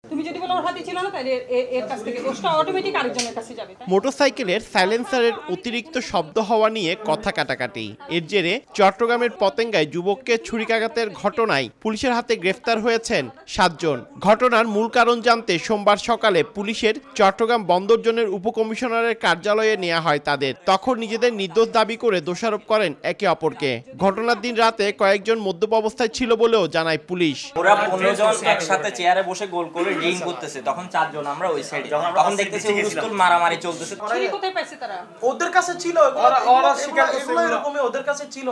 তুমি যদি বলো ওর হাতে ছিল না তাহলে এর কাছ থেকে দোষটা অটোমেটিক আরেকজনের কাছে যাবে। মোটরসাইকেলের সাইলেন্সারের অতিরিক্ত শব্দ হওয়া নিয়ে কথা কাটাকাটি। এর জেরে চট্টগ্রামের পতেঙ্গায় যুবককে ছুরিকাঘাতের ঘটনায় পুলিশের হাতে গ্রেফতার হয়েছেন 7 জন। ঘটনার মূল কারণ জানতে সোমবার সকালে পুলিশের চট্টগ্রাম বন্দর জোনের উপকমিশনারের কার্যালয়ে নেওয়া হয় তাদের। তখন নিজেদের নির্দোষ দাবি করে দোষারোপ করেন একে অপরকে। ঘটনার দিন রাতে কয়েকজন মদ্যপ অবস্থায় ছিল বলেও জানায় পুলিশ। ওরা 15 জন একসাথে চেয়ারে বসে গোল করে রিং করতেছে, তখন 4 জন আমরা ওই সাইডে, তখন দেখতেছি হুলস্থুল মারামারি চলতেছে। ছুরি কোথায় পাইছে তারা? ওদের কাছে ছিল, ওরা স্বীকার করছে এরকমই ওদের কাছে ছিল,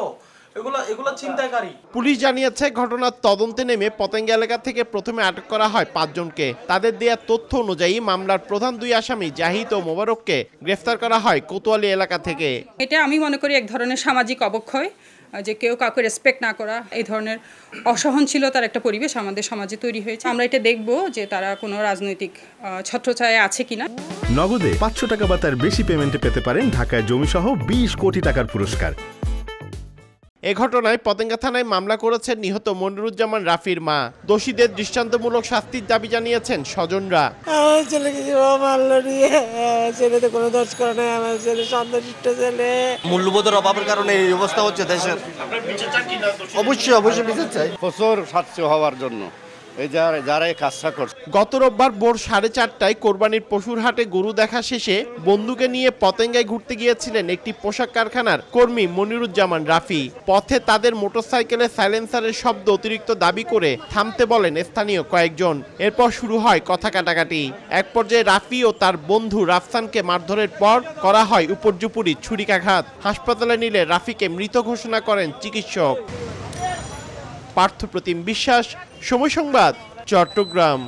এগুলো চিন্তাকারী। পুলিশ জানিয়েছে ঘটনার তদন্তে নেমে পতেঙ্গা এলাকা থেকে প্রথমে আটক করা হয় 5 জনকে। তাদের দেয়া তথ্য অনুযায়ী মামলার প্রধান 2 আসামি জাহিদ ও মোবারককে গ্রেফতার করা হয় কোতোয়ালি এলাকা থেকে। এটা আমি মনে করি এক ধরনের সামাজিক অবক্ষয়, যে কেউ কাউকে রেসপেক্ট না করা, এই ধরনের অসহনশীলতার একটা পরিবেশ আমাদের সমাজে তৈরি হয়েছে। আমরা এটা দেখব যে তারা কোনো রাজনৈতিক ছত্রছায়া আছে কিনা। নগদে 500 টাকা বা তার বেশি পেমেন্টে পেতে পারেন ঢাকায় জমিসহ 20 কোটি টাকার পুরস্কার। এ ঘটনায় পতেঙ্গা থানায় মামলা করেছেন নিহত মনিরুজ্জামান রাফির মা। দোষীদের দৃষ্টান্তমূলক শাস্তির দাবি জানিয়েছেন স্বজনরা। আমার ছেলেকে মারলো নিয়ে, ছেলে তো কোনো দোষ করে নাই, আমার ছেলে শান্তশিষ্ট ছেলে। মূল্যবোধের অভাবের কারণে এই অবস্থা হচ্ছে দেশের। অবশ্যই বিচার চাই, প্রচুর শাস্তি হওয়ার জন্য যারা এই কাজটা করছে। গত রোববার ভোর 4:30টায় কোরবানির পশুর হাটে গরু দেখা শেষে বন্দুকে নিয়ে পতেঙ্গায় ঘুরতে গিয়েছিলেন একটি পোশাক কারখানার কর্মী মনিরুজ্জামান রাফি। পথে তাদের মোটরসাইকেলের সাইলেন্সারের শব্দ অতিরিক্ত দাবি করে থামতে বলেন স্থানীয় কয়েকজন। এরপর শুরু হয় কথা কাটাকাটি। এক পর্যায়ে রাফি ও তার বন্ধু রাফসানকে মারধরের পর করা হয় উপর্যুপরি ছুরিকাঘাত। হাসপাতালে নিলে রাফিকে মৃত ঘোষণা করেন চিকিৎসক। পার্থপ্রতিম বিশ্বাস, সময় সংবাদ, চট্টগ্রাম।